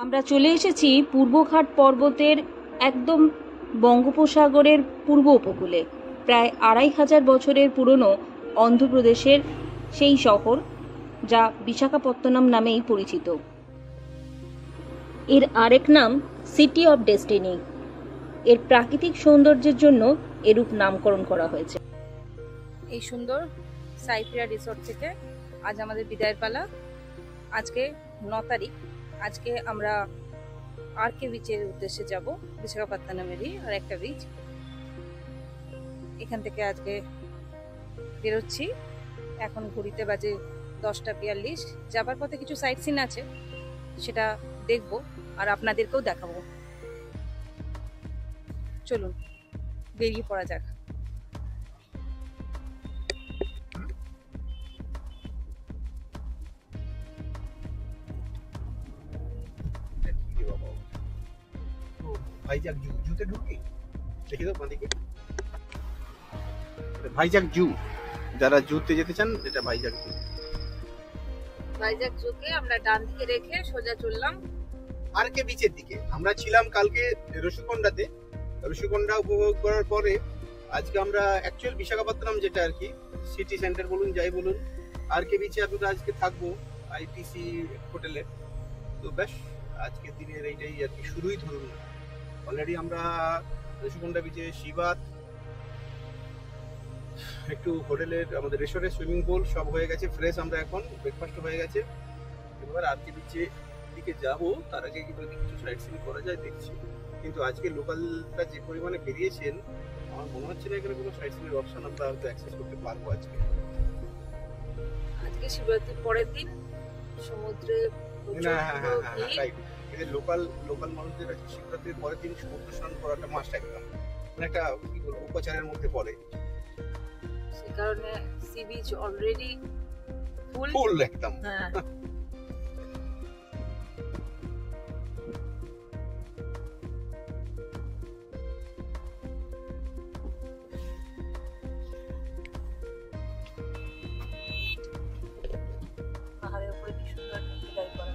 আমরা চলে এসেছি পূর্বঘাট পর্বতের একদম বঙ্গোপসাগরের পূর্ব উপকূলে, প্রায় 2500 বছরের পুরনো অন্ধ্রপ্রদেশের সেই শহর যা বিশাখাপত্তনম নামেই পরিচিত। এর আরেক নাম সিটি অফ ডেস্টিনি। এর প্রাকৃতিক সৌন্দর্যের জন্য এরূপ নামকরণ করা হয়েছে। এই সুন্দর সাইপ্রিয়া রিসোর্ট থেকে আজ আমাদের বিদায়ের পালা। আজকে 9 তারিখ। আজকে আমরা আরকে বিচের উদ্দেশ্যে যাব, বিশাখাপত্তনমেরই আর একটা বিচ। এখান থেকে আজকে বেরোচ্ছি। এখন ঘড়িতে বাজে 10:42। যাবার পথে কিছু সাইট সিন আছে, সেটা দেখব আর আপনাদেরকেও দেখাবো। চলুন বেরিয়ে পড়া যাক। ভাইজাগ জুতে ঢুকি, দেখি তো বাঁদিকে ভাইজাগ জু। যারা জুতে যেতে চান, এটা ভাইজাগ জু। ভাইজাগ জুকে আমরা ডান দিকে রেখে সোজা চললাম আরকে বিচের দিকে। আমরা ছিলাম কালকে রসুকন্ডাতে। রসুকন্ডা উপভোগ করার পরে আজকে আমরা অ্যাকচুয়াল বিশাখাপত্তনম, যেটা আর কি সিটি সেন্টার বলুন যাই বলুন, আরকে বিচে আমরা আজকে থাকবো আইটিসি হোটেলে। তো বেশ আজকের দিনের এইটাই আর কি শুরুই ধরুন। অলরেডি আমরা রসুকন্ডা বিচে শিবাত, একটু হোটেলের আমাদের রিসোর্টে সুইমিং পুল সব হয়ে গেছে ফ্রেশ। আমরা এখন ব্রেকফাস্ট হয়ে গেছে। এবার আজকে বিচে দিকে যাবো, তার আগে কিন্তু কিছু সাইট সিন করা যায় দেখছি। কিন্তু আজকে লোকালটা যে পরিমাণে বেরিয়েছেন, আমার মনে হচ্ছে না এখানে কোনো সাইট সিনের অপশন আমরা হয়তো অ্যাক্সেস করতে পারবো আজকে। আজকে শিবরাত্রির পরের দিন সমুদ্রে রাইট। এদের লোকাল মানুষদের আছে শিবরাত্রির পরের দিন সমুদ্র স্নান করাটা মাস্ট, একদম মানে একটা কি বলবো উপচারের মধ্যে পড়ে। সেই কারণে সি বিচ অলরেডি ফুল একদম। পাহাড়ের উপরে কি সুন্দর ডিজাইন করা,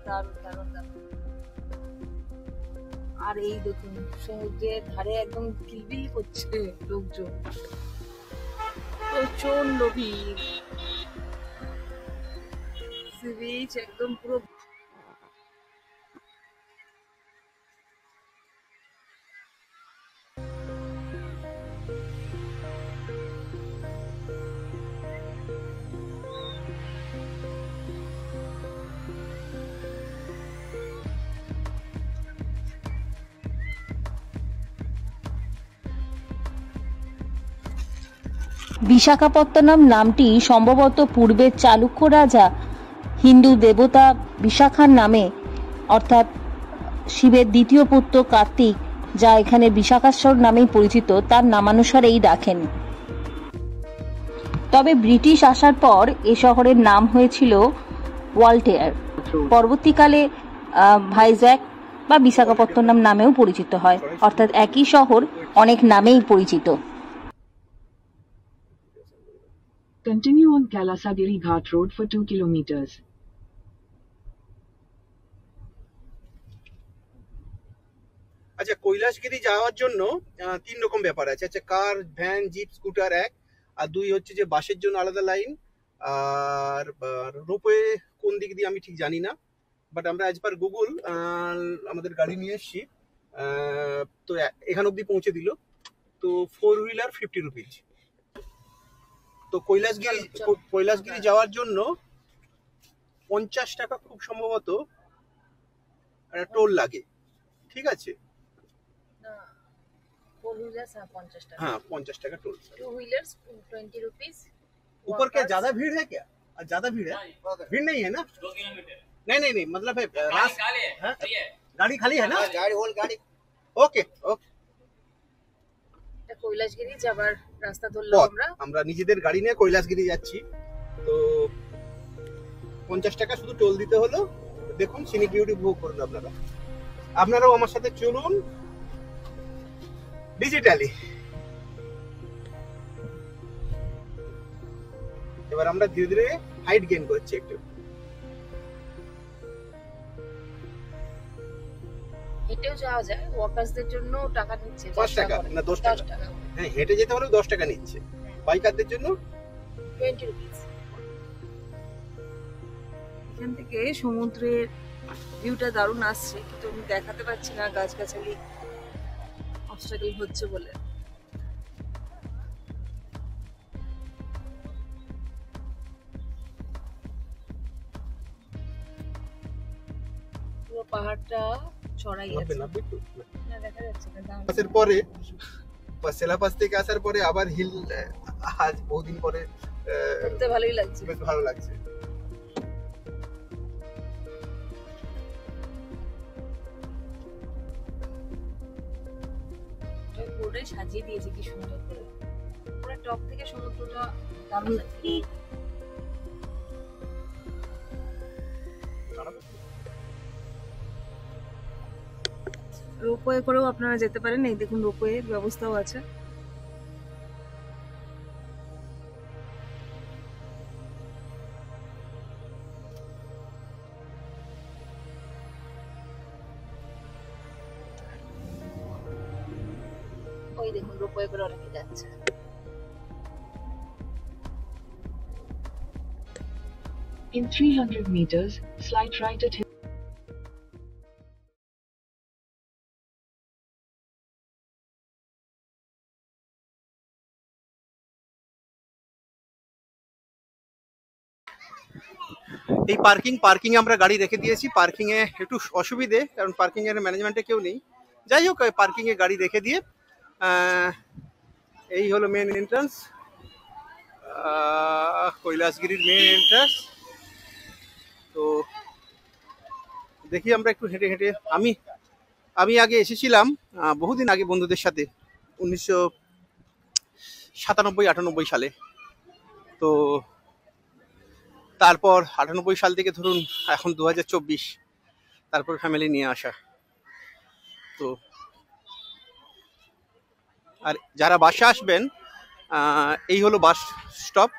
দারুণ দারুণ দারুণ। আর এই দেখুন সমুদ্রের ধারে একদম কিলবিল করছে লোকজন, প্রচন্ড ভিড়। সি বিচ একদম পুরো বিশাখাপত্তনম নামটি সম্ভবত পূর্বের চালুক্য রাজা হিন্দু দেবতা বিশাখার নামে, অর্থাৎ শিবের দ্বিতীয় পুত্র কার্তিক, যা এখানে বিশাখাশ্বর নামেই পরিচিত, তার নামানুসারেই রাখেন। তবে ব্রিটিশ আসার পর এ শহরের নাম হয়েছিল ওয়ালটেয়ার। পরবর্তীকালে ভাইজ্যাগ বা বিশাখাপত্তনম নামেও পরিচিত হয়, অর্থাৎ একই শহর অনেক নামেই পরিচিত। Continue on Kalasagiri Ghat Road for 2 kilometers. আচ্ছা, কৈলাসগিরি যাওয়ার জন্য 3 রকম ব্যাপার আছে। আচ্ছা, কার, ভ্যান, জিপ, স্কুটার 1, আর 2 হচ্ছে যে বাসের জন্য আলাদা লাইন, আর রোপওয়ে কোন দিক দিয়ে আমি ঠিক জানি না, বাট আমরা আজ পার গুগল আমাদের গাড়ি নিয়ে এসেছি। তো এখান অবধি পৌঁছে দিল। তো 4 হুইলার 50 রুপিজ। তো কৈলাসগিরি যাওয়ার জন্য 50 টাকা খুব সম্ভবত একটা টোল লাগে। ঠিক আছে, हाँ 50 टाका टोल। 2 wheelers 20 rupees. ऊपर क्या ज्यादा भीड़ है क्या? ज्यादा भीड़ है? भीड़ नहीं है ना? 2 किलोमीटर। नहीं मतलब है गाड़ी खाली है ना? गाड़ी ओके ओके। কৈলাসগিরি যাবার রাস্তা ধরলাম আমরা নিজেদের গাড়ি নিয়ে কৈলাসগিরি যাচ্ছি। তো 50 টাকা শুধু টোল দিতে হলো। দেখুন সিনিক বিউটি উপভোগ করুন আপনারাও আমার সাথে চলুন ডিজিটালি। এবার আমরা ধীরে ধীরে হাইট গেইন করছি একটু। হেঁটেও যাওয়া যায়, ওয়াকার্সদের জন্য টাকা নিচ্ছে 5 টাকা করে। না 10 10 টাকা? টাকা হ্যাঁ, হেঁটে যেতে হলেও 10 টাকা নিচ্ছে। বাইকারদের জন্য 20 রুপিস। এখান থেকে সমুদ্রের ভিউটা দারুণ আসছে, কিন্তু আমি দেখাতে পারছি না, গাছগাছালি অবস্ট্রাগল হচ্ছে বলে। পুরো পাহাড়টা চড়াই আছে, না দেখা যাচ্ছে না দাম। পাসের পরে সেলাপাস থেকে আসার পরে আবার হিল, আজ বহুদিন পরে ঘুরতে ভালোই লাগছে। বেশ ভালো লাগছে। পুরোটাই সাজিয়ে দিয়েছে কি সুন্দর করে, পুরো টপ থেকে সমুদ্রটা দারুণ লাগছে। রোপওয়ে করেও আপনারা যেতে পারেন, এই দেখুন রোপওয়ে ব্যবস্থাও আছে। ওই দেখুন রোপওয়ে করে অনেকে যাচ্ছে। In 300 meters, slight right at এই পার্কিং আমরা গাড়ি রেখে দিয়েছি। পার্কিং এ একটু অসুবিধে, কারণ পার্কিং এর ম্যানেজমেন্টে কেউ নেই। যাই হোক, পার্কিং এ গাড়ি রেখে দিয়ে এই হলো মেন এন্ট্রান্স, কৈলাসগিরির মেন এন্ট্রান্স। তো দেখি আমরা একটু হেঁটে হেঁটে, আমি আগে এসেছিলাম বহুদিন আগে বন্ধুদের সাথে, 1997-98 সালে। তো তারপর 98 সাল থেকে ধরুন এখন 2024, তারপর ফ্যামিলি নিয়ে আসা। তো আর যারা বাসে আসবেন, এই হলো বাস স্টপ,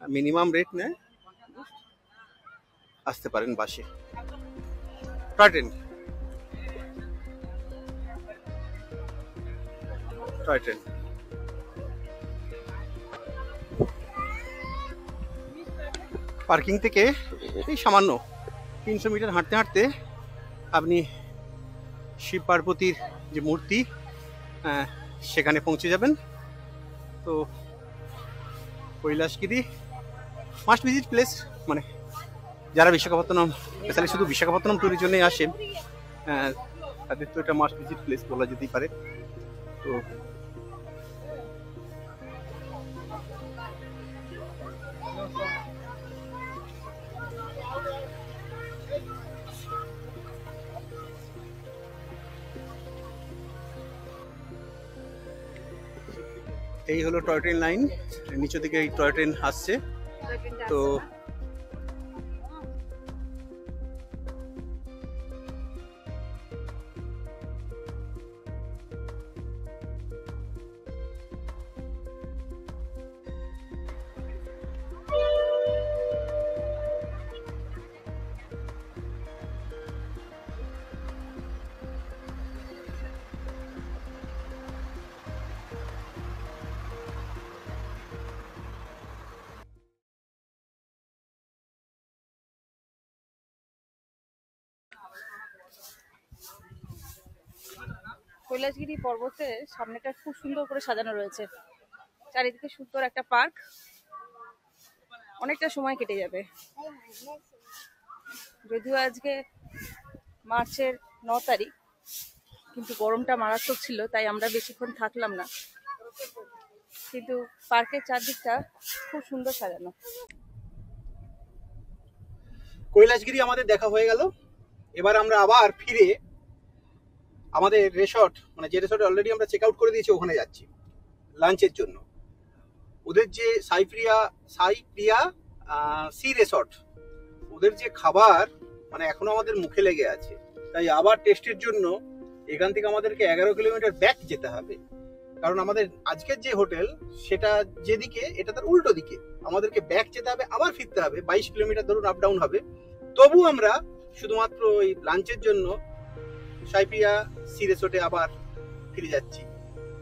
মিনিমাম রেট নেয়, আসতে পারেন বাসে। টয় ট্রেন পার্কিং থেকে এই সামান্য 300 মিটার হাঁটতে হাঁটতে আপনি শিব পার্বতীর যে মূর্তি, সেখানে পৌঁছে যাবেন। তো কৈলাসগিরি মাস্ট ভিজিট প্লেস, মানে যারা বিশাখাপত্তনম, স্পেশালি শুধু বিশাখাপত্তনম ট্যুরের জন্যই আসেন, তাদের তো এটা মাস্ট ভিজিট প্লেস বলা যেতেই পারে। তো এই হলো টয় ট্রেন লাইন, নিচে দিকে এই টয় ট্রেন আসছে। তো কৈলাসগিরি পর্বতের সামনেটা খুব সুন্দর করে সাজানো রয়েছে, চারিদিকে সুন্দর একটা পার্ক, অনেকটা সময় কেটে যাবে। যদিও আজকে মার্চের 9 তারিখ, কিন্তু গরমটা মারাত্মক ছিল, তাই আমরা বেশিক্ষণ থাকলাম না, কিন্তু পার্কের চারদিকটা খুব সুন্দর সাজানো। কৈলাসগিরি আমাদের দেখা হয়ে গেল। এবার আমরা আবার ফিরে আমাদের রিসর্ট, মানে যে রিসর্টে অলরেডি আমরা চেক আউট করে দিয়েছি, ওখানে যাচ্ছি লাঞ্চের জন্য। ওদের যে সাইপ্রিয়া সি রিসর্ট, ওদের যে খাবার মানে এখনো আমাদের মুখে লেগে আছে, তাই আবার টেস্টের জন্য এখান থেকে আমাদেরকে 11 কিলোমিটার ব্যাক যেতে হবে। কারণ আমাদের আজকের যে হোটেল সেটা যেদিকে, এটা তার উল্টো দিকে, আমাদেরকে ব্যাক যেতে হবে, আবার ফিরতে হবে, 22 কিলোমিটার ধরুন আপ ডাউন হবে। তবু আমরা শুধুমাত্র ওই লাঞ্চের জন্য সাইপ্রিয়া সি রিসোর্টে আবার ফিরে যাচ্ছি।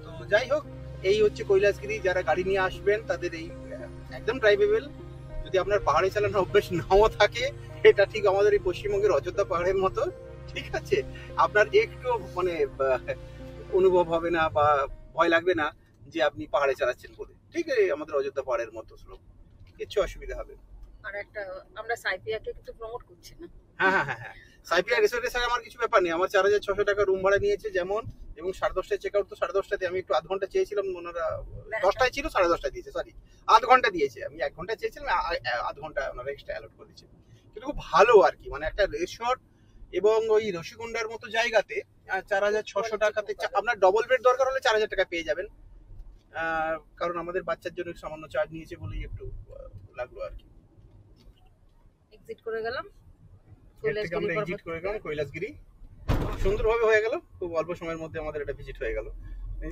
তো যাই হোক, এই হচ্ছে কৈলাসগিরি। যারা গাড়ি নিয়ে আসবেন তাদের এই একদম ড্রাইভেবল। যদি আপনার পাহাড়ে চালানোর অভ্যেস নাও থাকে, এটা ঠিক আমাদের এই পশ্চিমবঙ্গের অযোধ্যা পাহাড়ের মতো, ঠিক আছে? আপনার একটু মানে অনুভব হবে না বা ভয় লাগবে না যে আপনি পাহাড়ে চালাচ্ছেন বলে, ঠিক আছে? আমাদের অযোধ্যা পাহাড়ের মতো স্লো, কিছু অসুবিধা হবে না। আর একটা আমরা সাইপ্রিয়াকে কিন্তু প্রমোট করছি না। হ্যাঁ, সাইপ্রিয়া রিসোর্টের সাথে আমার কিছু ব্যাপার নেই। আমার 4600 টাকা রুম ভাড়া নিয়েছে যেমন, এবং 10:30টায় চেক আউট। তো 10:30টাতে আমি একটু আধ ঘন্টা চেয়েছিলাম, ওনারা 10টায় ছিল, 10:30টায় দিয়েছে, সরি আধ ঘন্টা দিয়েছে। আমি 1 ঘন্টা চেয়েছিলাম, আধ ঘন্টা ওনারা এক্সট্রা অ্যালট করে দিয়েছে। কিন্তু খুব ভালো আর কি, মানে একটা রিসোর্ট এবং ওই রসিকুন্ডার মতো জায়গাতে 4600 টাকাতে আপনার ডবল বেড দরকার হলে 4000 টাকা পেয়ে যাবেন। কারণ আমাদের বাচ্চার জন্য সামান্য চার্জ নিয়েছে বলেই একটু লাগলো আর কি। এক্সিট করে গেলাম কৈলাসগিরি সুন্দরভাবে হয়ে গেল, খুব অল্প সময়ের মধ্যে আমাদের এটা ভিজিট হয়ে গেল।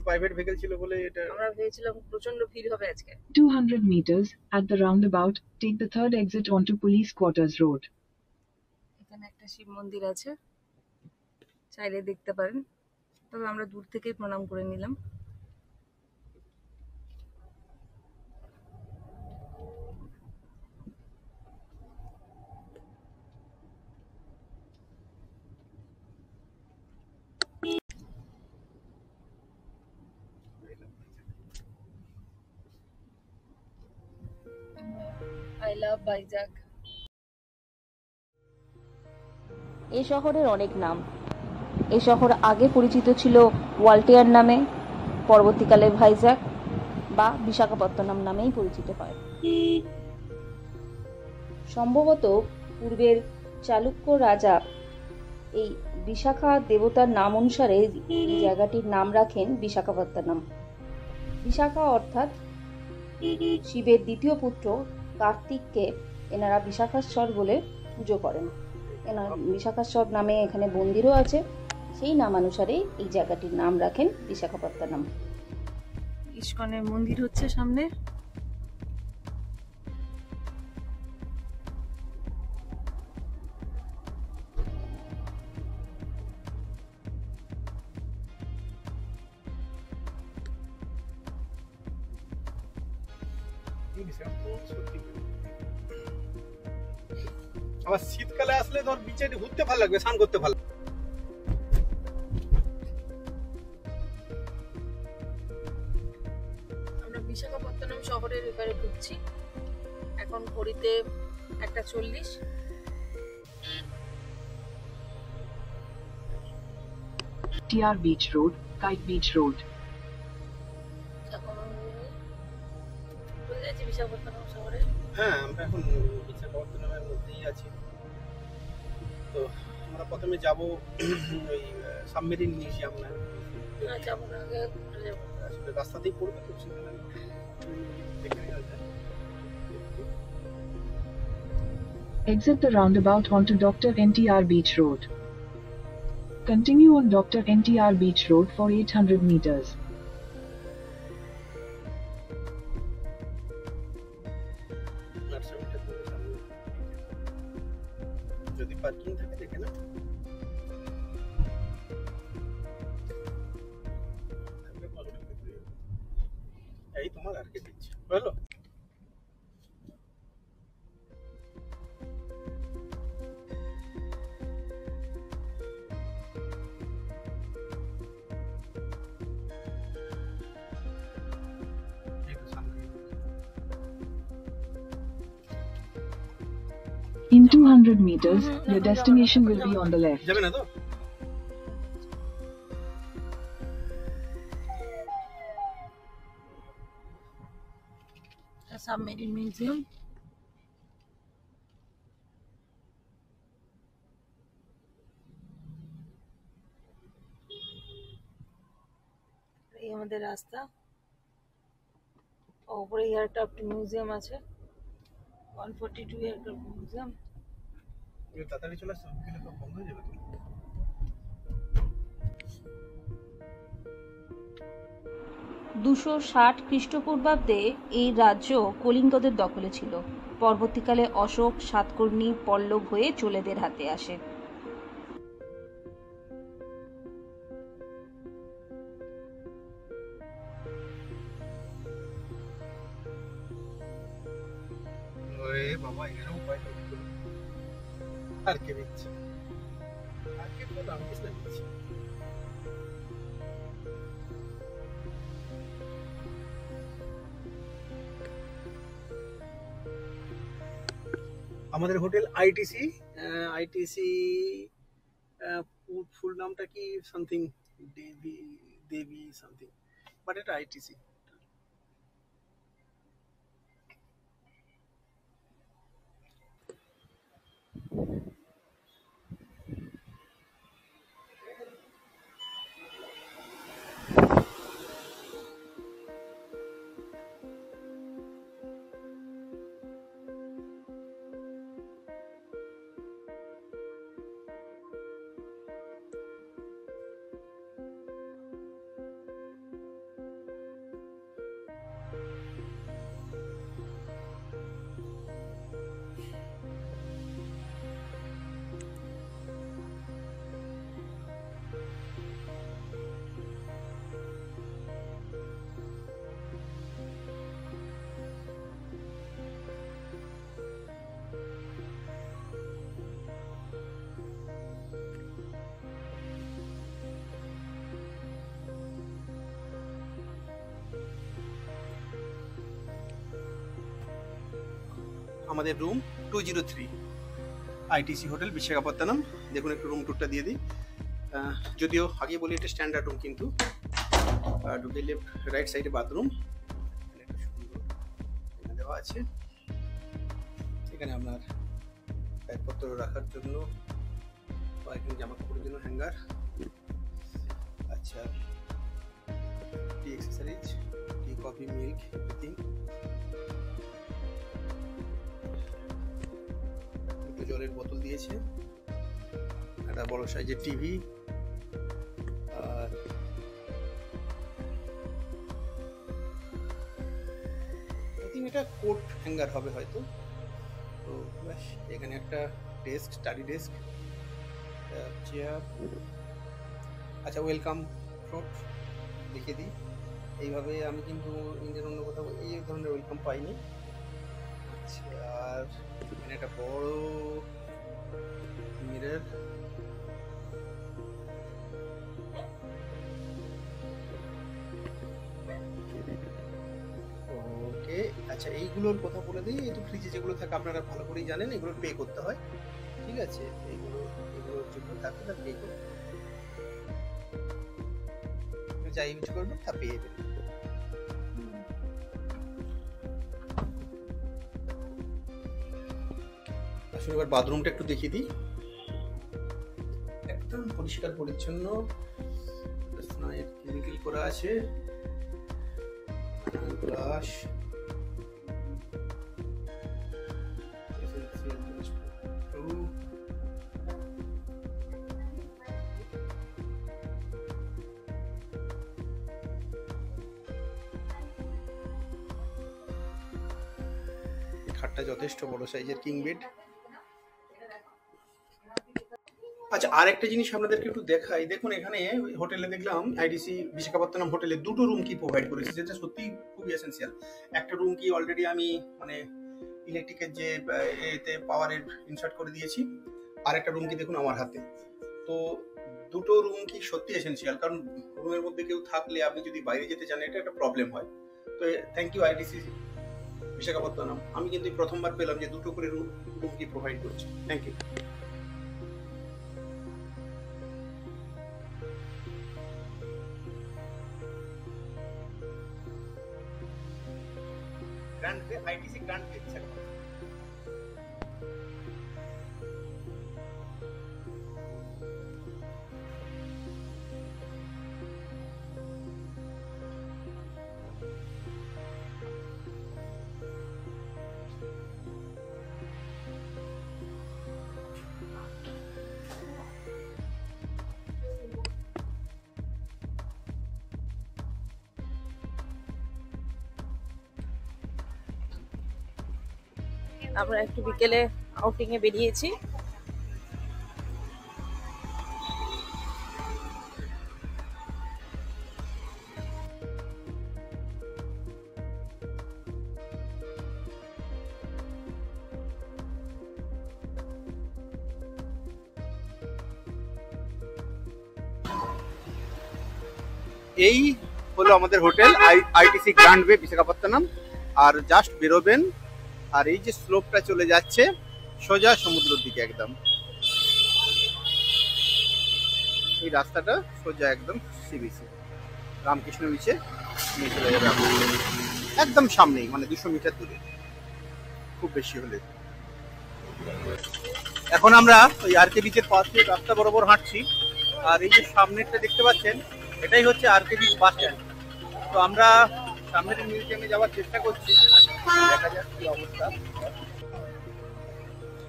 প্রাইভেট ভেহিকল ছিল বলে এটা আমরা ভেবেছিলাম প্রচন্ড ভিড় হবে আজকে। 200 meters, at the roundabout, take the third exit onto Police Quarters Road. এখানে একটা শিব মন্দির আছে, চাইলে দেখতে পারেন, তবে আমরা দূর থেকেই প্রণাম করে নিলাম। I love Vizag. এই শহরের অনেক নাম। এই শহর আগে পরিচিত ছিল ওয়ালটিয়ার নামে, পরবর্তীকালে ভাইজাগ বা বিশাখাপত্তনম নামেই পরিচিত হয়। সম্ভবত পূর্বের চালুক্য রাজা এই বিশাখা দেবতার নাম অনুসারে এই জায়গাটির নাম রাখেন বিশাখাপত্তনম। বিশাখা অর্থাৎ শিবের দ্বিতীয় পুত্র কার্তিককে এনারা বিশাখাশ্বর বলে পুজো করেন। এনার বিশাখাশ্বর নামে এখানে মন্দিরও আছে, সেই নামানুসারেই এই জায়গাটির নাম রাখেন বিশাখাপত্তনম। ইস্কনের মন্দির হচ্ছে সামনে। আবার শীতকালে আসলে ধর বিচে ঘুরতে ভালো লাগবে, স্নান করতে ভালো। আমরা বিশাখাপত্তনম শহরের এবারে ঢুকছি। এখন ঘড়িতে 1:40। TR Beach Road, Kite Beach Road. Visakhapatnam শহরে হ্যাঁ, আমরা এখন বিশাখাপত্তনমের মধ্যেই আছি। তো আমরা প্রথমে যাব ওই সাবমেরিন মিউজিয়াম। না যাবো না, আগে আসলে রাস্তাতেই পড়বে, তো সেখানে দেখে নেওয়া যায়। Exit the roundabout onto Dr. NTR Beach Road. Continue on Dr. NTR Beach Road for 800 meters. যদি পার্কিং থাকে দেখে না, এই তোমার আর কে দিচ্ছে বলো। In 200 meters, your destination will be on the left. যাবে না তো? Submarine museum. এই আমাদের রাস্তা, উপরে এয়ারক্রাফট মিউজিয়াম আছে, 142 এয়ারক্রাফট মিউজিয়াম। তাড়াতাড়ি চলে আসো, কিন্তু তো বন্ধ হয়ে যাবে তো। 260 খ্রিস্টপূর্বাব্দে এই রাজ্য কলিঙ্গদের দখলে ছিল। পরবর্তীকালে অশোক, সাতকর্ণী, পল্লব হয়ে চোলেদের হাতে আসে। বাবা এখানেও উপায় নেই। আর কে দিচ্ছে? আর কে তো রামকৃষ্ণ দিচ্ছে। আমাদের হোটেল আইটিসি। আইটিসি ফুল নামটা কি something Devi Devi something, but এটা আইটিসি। আমাদের রুম 203 আইটিসি হোটেল বিশাখাপত্তনম। দেখুন একটু রুম টুরটা দিয়ে দিই। যদিও আগে বলি এটা স্ট্যান্ডার্ড রুম, কিন্তু ঢুকে লেফট রাইট সাইডে বাথরুম দেওয়া আছে। এখানে আপনার ব্যাগপত্র রাখার জন্য বা এখানে জামা কাপড়ের জন্য হ্যাঙ্গার। আচ্ছা, টি অ্যাক্সেসরিজ, টি, কফি, মিল্ক, এভরিথিং। জলের বোতল দিয়েছে, একটা বড় সাইজের টিভি, আর এটা কোট হ্যাঙ্গার হবে হয়তো। তো ব্যাস, এখানে একটা ডেস্ক, স্টাডি ডেস্ক, চেয়ার। আচ্ছা, ওয়েলকাম ফ্রুট লিখে দিই। এইভাবে আমি কিন্তু ইন্ডিয়ান অন্য কোথাও এই ধরনের ওয়েলকাম পাইনি। আচ্ছা, আর এখানে একটা বড় মিরর, ওকে। আচ্ছা, এইগুলোর কথা বলে দিই। এই তো ফ্রিজে যেগুলো থাকে আপনারা ভালো করেই জানেন, এগুলো পে করতে হয়, ঠিক আছে? এগুলোর যেগুলো থাকে তা পে করতে হয়, যাই ইউজ করবেন তা পেয়ে যাবেন। আসলে এবার বাথরুমটা একটু দেখিয়ে দিই। একদম পরিষ্কার পরিচ্ছন্ন, স্নানের কেমিক্যাল করা আছে, গ্লাস, খাটটা যথেষ্ট বড় সাইজের কিং বেড। আচ্ছা, আর একটা জিনিস আপনাদেরকে একটু দেখাই। দেখুন এখানে হোটেলে দেখলাম আইডিসি বিশাখাপত্তনম হোটেলে দুটো রুম কি প্রোভাইড করেছে, যেটা সত্যি খুবই এসেন্সিয়াল। একটা রুম কি অলরেডি আমি মানে ইলেকট্রিকের যে এতে পাওয়ারের ইনসার্ট করে দিয়েছি, আর একটা রুম কি দেখুন আমার হাতে। তো দুটো রুম কি সত্যি এসেন্সিয়াল, কারণ রুমের মধ্যে কেউ থাকলে আপনি যদি বাইরে যেতে চান এটা একটা প্রবলেম হয়। তো থ্যাংক ইউ আইডিসি বিশাখাপত্তনম। আমি কিন্তু প্রথমবার পেলাম যে দুটো করে রুম কি প্রোভাইড করছে। Thank you. Grand Bay, ITC Grand Bay Visakhapatnam. আমরা একটু বিকেলে আউটিং এ বেরিয়েছি। এই হলো আমাদের হোটেল আইটিসি গ্র্যান্ড বে বিশাখাপত্তনম। আর জাস্ট বেরোবেন আর এই যে স্লোপটা চলে যাচ্ছে সোজা সমুদ্রের দিকে, একদম এই রাস্তাটা সোজা একদম সি বিচে, রামকৃষ্ণ বিচে নিয়ে চলে যাবে একদম সামনেই, মানে 200 মিটার দূরে, খুব বেশি হলে। এখন আমরা ওই আরকে বিচের পাশে রাস্তা বরাবর হাঁটছি। আর এই যে সামনেরটা দেখতে পাচ্ছেন, এটাই হচ্ছে আরকে বিচ বাস স্ট্যান্ড। তো আমরা সামনের মিউজিয়ামে যাওয়ার চেষ্টা করছি, দেখা যাক কি অবস্থা।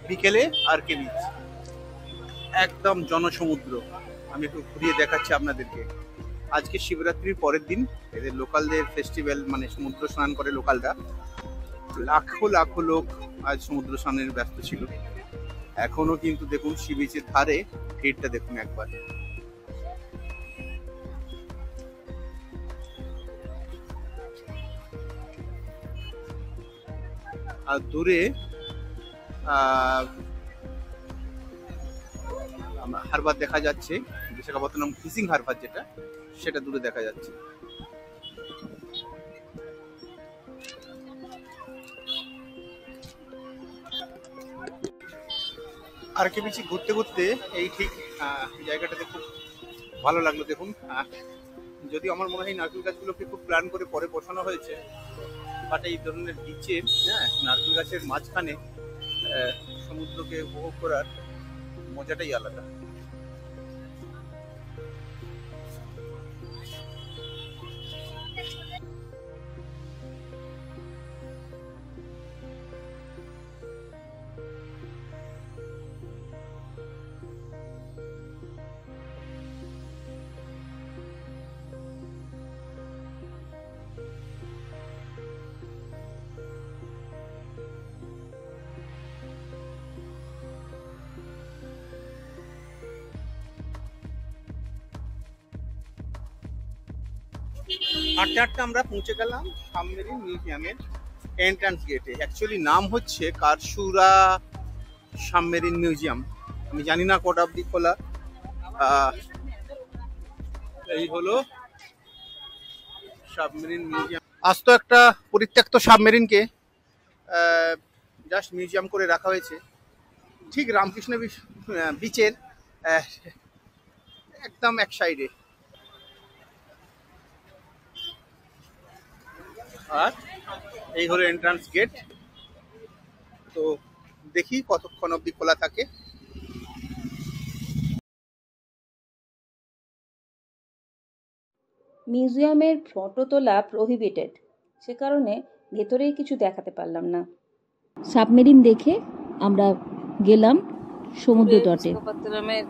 বিকেলে আরকে বিচ একদম জনসমুদ্র। আমি একটু ঘুরিয়ে দেখাচ্ছি আপনাদেরকে। আজকে শিবরাত্রির পরের দিন, এদের লোকালদের ফেস্টিভ্যাল, মানে সমুদ্র স্নান করে লোকালরা। লাখো লাখো লোক আজ সমুদ্র স্নানের ব্যস্ত ছিল। এখনো কিন্তু দেখুন সি বিচের ধারে ভিড়টা দেখুন একবার। আর দূরে হারবার দেখা যাচ্ছে, বিশাখাপত্তনম ফিশিং হারবার যেটা, সেটা দূরে দেখা যাচ্ছে। আরকে বিচে ঘুরতে ঘুরতে এই ঠিক জায়গাটাতে খুব ভালো লাগলো। দেখুন, যদি আমার মনে হয় নারকেল গাছগুলোকে খুব প্ল্যান করে পরে বসানো হয়েছে, বাট এই ধরনের বিচে নারকেল গাছের মাঝখানে সমুদ্রকে উপভোগ করার মজাটাই আলাদা। হাঁটতে হাঁটতে আমরা পৌঁছে গেলাম সাবমেরিন মিউজিয়ামের এন্ট্রান্স গেটে। অ্যাকচুয়ালি নাম হচ্ছে কারসুরা সাবমেরিন মিউজিয়াম। আমি জানি না কটা অবধি খোলা। এই হলো সাবমেরিন মিউজিয়াম। আজ তো একটা পরিত্যক্ত সাবমেরিনকে জাস্ট মিউজিয়াম করে রাখা হয়েছে ঠিক রামকৃষ্ণ বিচের একদম এক সাইডে। আর এই হলো এন্ট্রান্স গেট। তো দেখি কতক্ষণ অবধি খোলা থাকে। মিউজিয়ামের ফটো তোলা প্রহিবিটেড, সে কারণে ভেতরেই কিছু দেখাতে পারলাম না। সাবমেরিন দেখে আমরা গেলাম সমুদ্র তটে। বিশাখাপত্তনমের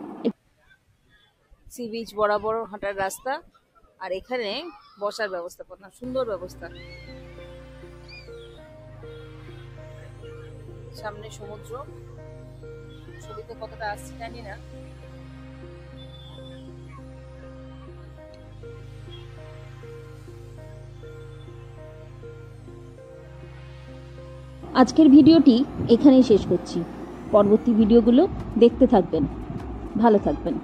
সি বিচ বরাবর হাঁটার রাস্তা, আর এখানে বসার ব্যবস্থাপনা, সুন্দর ব্যবস্থা। সামনে সমুদ্র, ছবিতে কতটা আসছে জানি না। আজকের ভিডিওটি এখানেই শেষ করছি। পরবর্তী ভিডিওগুলো দেখতে থাকবেন, ভালো থাকবেন।